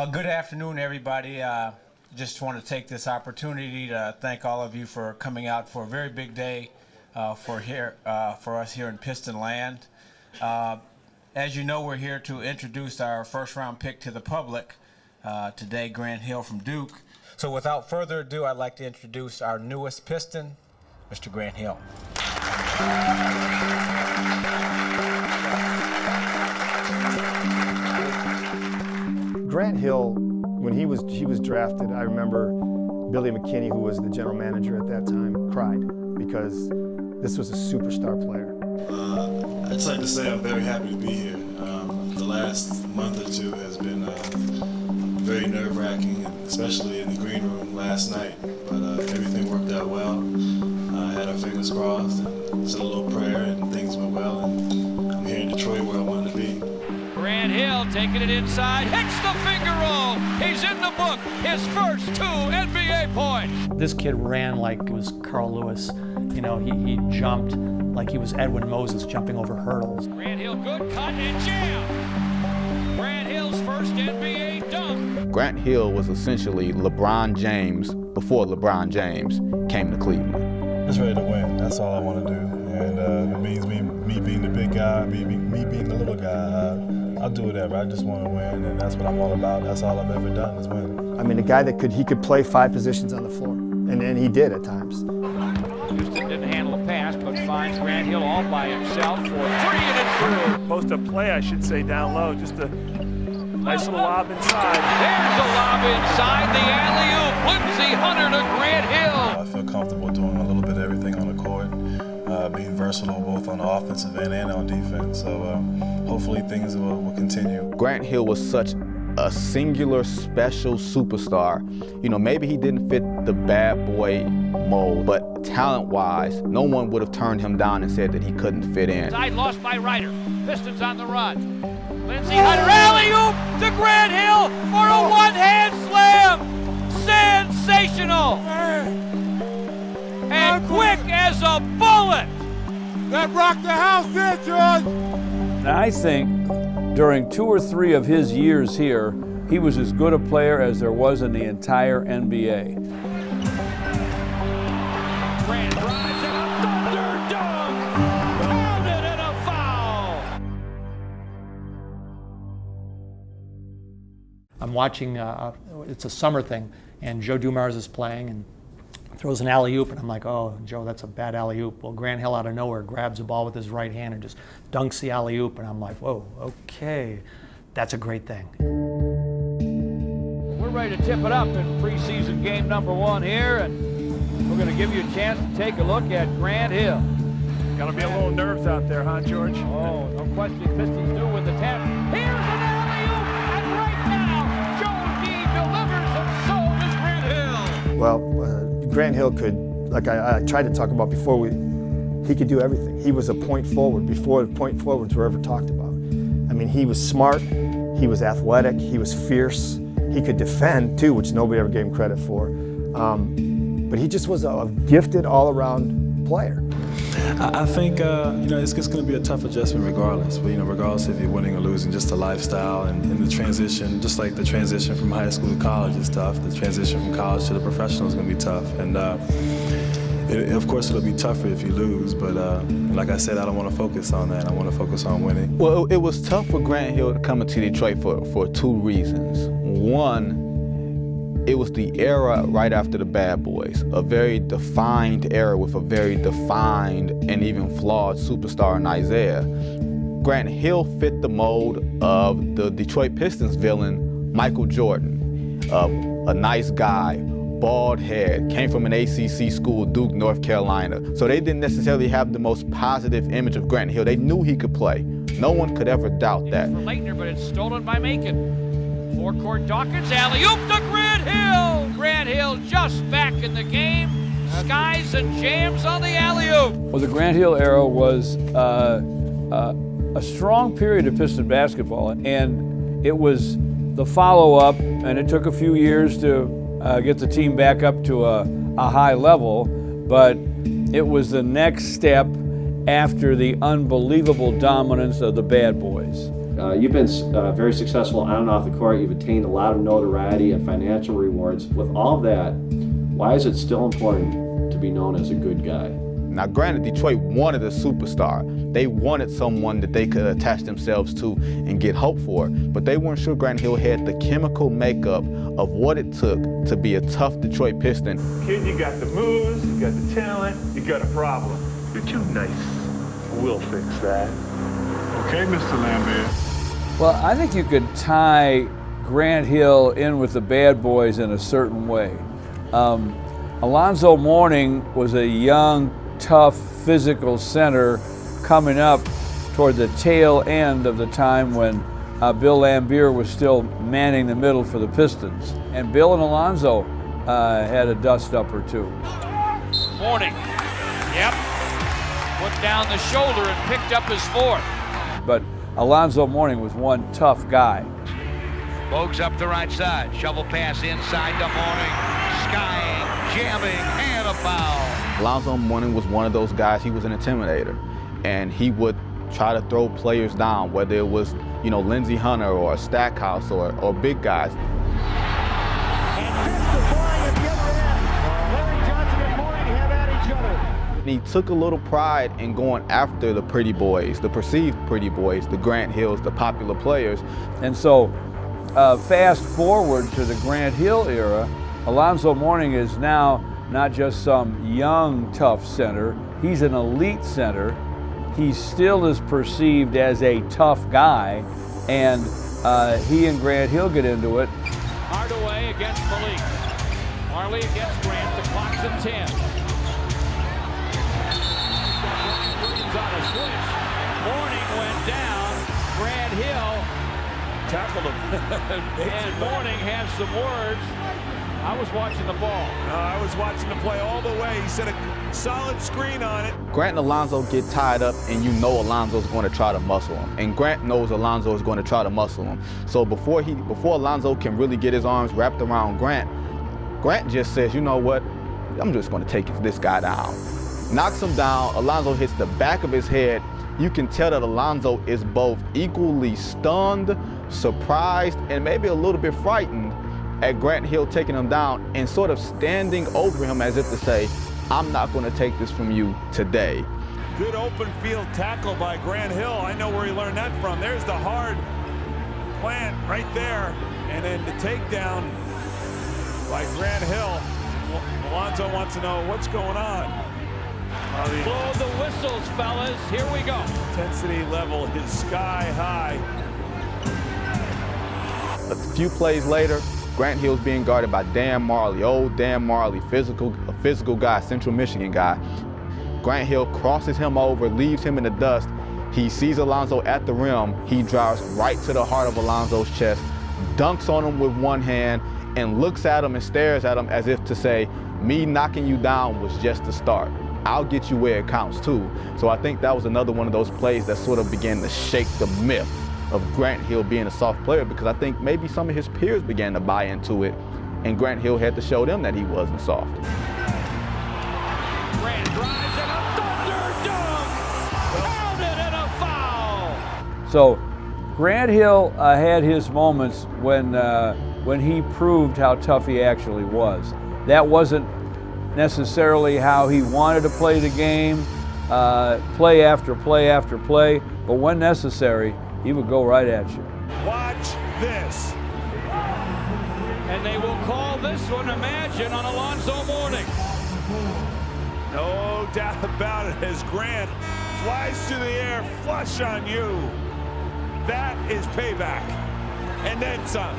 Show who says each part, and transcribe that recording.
Speaker 1: Good afternoon, everybody. Just want to take this opportunity to thank all of you for coming out for a very big day for us here in Piston Land. As you know, we're here to introduce our first-round pick to the public today, Grant Hill from Duke. So without further ado, I'd like to introduce our newest Piston, Mr. Grant Hill.
Speaker 2: Grant Hill, when he was drafted, I remember Billy McKinney, who was the general manager at that time, cried because this was a superstar player.
Speaker 3: I'd just like to say I'm very happy to be here. The last month or two has been very nerve-wracking, especially in the green room last night, but everything worked out well. I had our fingers crossed and said a little prayer and things went well, and I'm here in Detroit where I wanted to be.
Speaker 4: Grant Hill taking it inside, hits the finger roll. He's in the book, his first 2 NBA points.
Speaker 5: This kid ran like it was Carl Lewis. You know, he jumped like he was Edwin Moses jumping over hurdles.
Speaker 4: Grant Hill, good cut and jam. Grant Hill's first NBA dunk.
Speaker 6: Grant Hill was essentially LeBron James before LeBron James came to Cleveland.
Speaker 3: Just ready to win. That's all I want to do. And if it means me being the big guy, me being the little guy, I'll do whatever. I just want to win, and that's what I'm all about. That's all I've ever done is win.
Speaker 2: I mean, a guy that could play 5 positions on the floor, and he did at times.
Speaker 4: Houston didn't handle a pass, but finds Grant Hill all by himself for 3 and it's through.
Speaker 7: Post a play, I should say, down low. Just a nice little lob inside.
Speaker 4: There's a lob inside the alley-oop. Lindsey Hunter to Grant Hill.
Speaker 3: I feel comfortable doing a little bit of everything on the court, being versatile both on the offensive end and on defense. So hopefully things will continue.
Speaker 6: Grant Hill was such a singular, special superstar. You know, maybe he didn't fit the bad boy mold, but talent-wise, no one would have turned him down and said that he couldn't fit in.
Speaker 4: Side lost by Ryder. Pistons on the run. Lindsey Hunter alley-oop to Grant Hill for a one-hand slam. Sensational. And quick as a bullet.
Speaker 8: That rocked the house there, George.
Speaker 9: I think during 2 or 3 of his years here, he was as good a player as there was in the entire NBA.
Speaker 4: Grant drives and a thunder dunk. Pounded and a foul.
Speaker 5: I'm watching, it's a summer thing, and Joe Dumars is playing and throws an alley-oop, and I'm like, oh, Joe, that's a bad alley-oop. Well, Grant Hill out of nowhere grabs the ball with his right hand and just dunks the alley-oop, and I'm like, whoa, okay, that's a great thing.
Speaker 4: We're ready to tip it up in preseason game number 1 here, and we're going to give you a chance to take a look at Grant Hill.
Speaker 7: Got to be a little nerves out there, huh, George?
Speaker 4: Oh, no question. Pistons do with the tap. Here's an alley-oop, and right now, Joe D delivers, and so does Grant Hill.
Speaker 2: Well, Grant Hill could, like I tried to talk about before, he could do everything. He was a point forward before the point forwards were ever talked about. I mean, he was smart, he was athletic, he was fierce, he could defend too, which nobody ever gave him credit for. But he just was a gifted all-around player.
Speaker 3: I think it's going to be a tough adjustment regardless. But regardless if you're winning or losing, just the lifestyle and the transition, just like the transition from high school to college is tough. The transition from college to the professional is going to be tough. And of course, it'll be tougher if you lose. But like I said, I don't want to focus on that. I want to focus on winning.
Speaker 6: Well, it was tough for Grant Hill to come into Detroit for 2 reasons. One, it was the era right after the Bad Boys, a very defined era with a very defined and even flawed superstar in Isaiah. Grant Hill fit the mold of the Detroit Pistons villain, Michael Jordan. A nice guy, bald head, came from an ACC school, Duke, North Carolina. So they didn't necessarily have the most positive image of Grant Hill. They knew he could play. No one could ever doubt that.
Speaker 4: For Leitner, but it's stolen by Macon. Forecourt Dawkins, alley-oop to Grant Hill. Grant Hill just back in the game. Skies and jams on the alley-oop.
Speaker 9: Well, the Grant Hill era was a strong period of Piston basketball, and it was the follow-up, and it took a few years to get the team back up to a high level, but it was the next step after the unbelievable dominance of the Bad Boys.
Speaker 10: You've been very successful on and off the court. You've attained a lot of notoriety and financial rewards. With all of that, why is it still important to be known as a good guy?
Speaker 6: Now, granted, Detroit wanted a superstar. They wanted someone that they could attach themselves to and get hope for, but they weren't sure Grant Hill had the chemical makeup of what it took to be a tough Detroit Piston.
Speaker 7: Kid, you got the moves, you got the talent, you got a problem. You're too nice. We'll fix that.
Speaker 8: Okay, Mr. Lambert.
Speaker 9: Well, I think you could tie Grant Hill in with the bad boys in a certain way. Alonzo Mourning was a young, tough, physical center coming up toward the tail end of the time when Bill Laimbeer was still manning the middle for the Pistons. And Bill and Alonzo had a dust-up or two.
Speaker 4: Mourning, yep, put down the shoulder and picked up his fourth.
Speaker 9: But Alonzo Mourning was one tough guy.
Speaker 11: Bogues up the right side, shovel pass inside to Mourning, skying, jamming, and a foul.
Speaker 6: Alonzo Mourning was one of those guys. He was an intimidator, and he would try to throw players down, whether it was, you know, Lindsey Hunter or Stackhouse or big guys. He took a little pride in going after the pretty boys, the perceived pretty boys, the Grant Hills, the popular players.
Speaker 9: And so fast forward to the Grant Hill era, Alonzo Mourning is now not just some young, tough center, he's an elite center. He still is perceived as a tough guy, and he and Grant Hill get into it.
Speaker 4: Hardaway against Malik. Marley against Grant, the clock's at 10. On a switch. Mourning went down. Grant Hill
Speaker 7: Tackled him.
Speaker 4: and Mourning has some words. I was watching the ball.
Speaker 8: I was watching the play all the way. He set a solid screen on it.
Speaker 6: Grant and Alonzo get tied up, and you know Alonzo's going to try to muscle him. And Grant knows Alonzo is going to try to muscle him. So before Alonzo can really get his arms wrapped around Grant, Grant just says, you know what? I'm just going to take this guy down. Knocks him down. Alonzo hits the back of his head. You can tell that Alonzo is both equally stunned, surprised, and maybe a little bit frightened at Grant Hill taking him down and sort of standing over him as if to say, I'm not going to take this from you today.
Speaker 8: Good open field tackle by Grant Hill. I know where he learned that from. There's the hard plant right there. And then the takedown by Grant Hill. Alonzo wants to know what's going on.
Speaker 4: Blow the whistles, fellas. Here we go.
Speaker 8: Intensity level is sky high.
Speaker 6: A few plays later, Grant Hill's being guarded by Dan Marley, old Dan Marley, a physical guy, Central Michigan guy. Grant Hill crosses him over, leaves him in the dust. He sees Alonzo at the rim. He drives right to the heart of Alonzo's chest, dunks on him with one hand, and looks at him and stares at him as if to say, me knocking you down was just the start. I'll get you where it counts too. So I think that was another one of those plays that sort of began to shake the myth of Grant Hill being a soft player, because I think maybe some of his peers began to buy into it, and Grant Hill had to show them that he wasn't soft.
Speaker 4: Grant drives and a thunder dunk! Pounded and a foul!
Speaker 9: So Grant Hill had his moments when he proved how tough he actually was. That wasn't necessarily how he wanted to play the game, play after play after play, but when necessary, he would go right at you.
Speaker 8: Watch this.
Speaker 4: And they will call this one Imagine on Alonzo Mourning.
Speaker 8: No doubt about it, as Grant flies through the air, flush on you. That is payback. And then some.